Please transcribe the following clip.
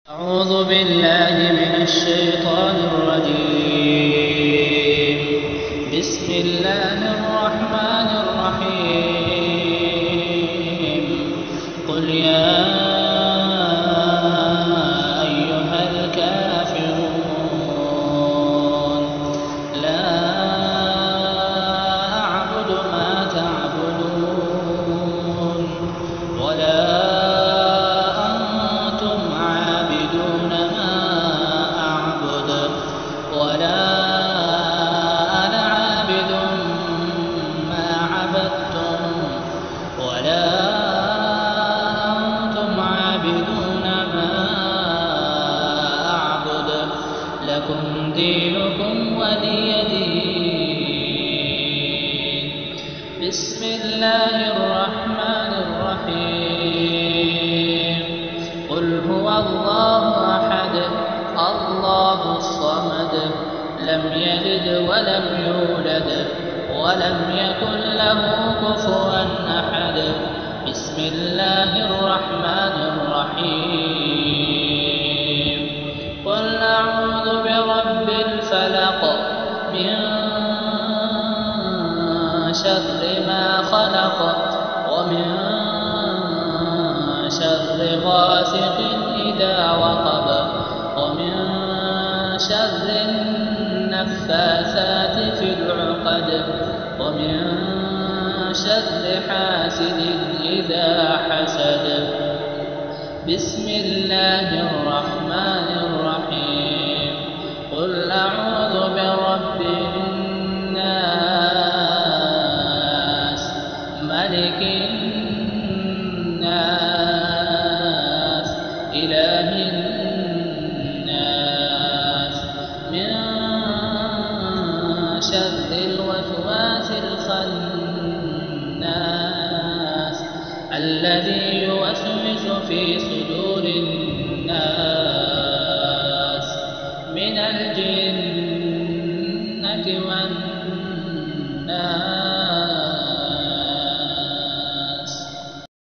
أعوذ بالله من الشيطان الرجيم. بسم الله الرحمن الرحيم. قل يا أيها الكافرون لا أعبد ما تعبدون ولا لكم دينكم ولي دين. بسم الله الرحمن الرحيم. قل هو الله أحد الله الصمد لم يلد ولم يولد ولم يكن له كفوا أحد. بسم الله الرحمن الرحيم. قل أعوذ برب الفلق من شر ما خلق ومن شر غاسق إذا وقب ومن شر النفاثات في العقد ومن شر حاسد إذا حسد. بسم الله الرحمن الرحيم. قل أعوذ برب الناس ملك الناس إله الناس من شر الوسواس الخناس الذي يوسوس في صدور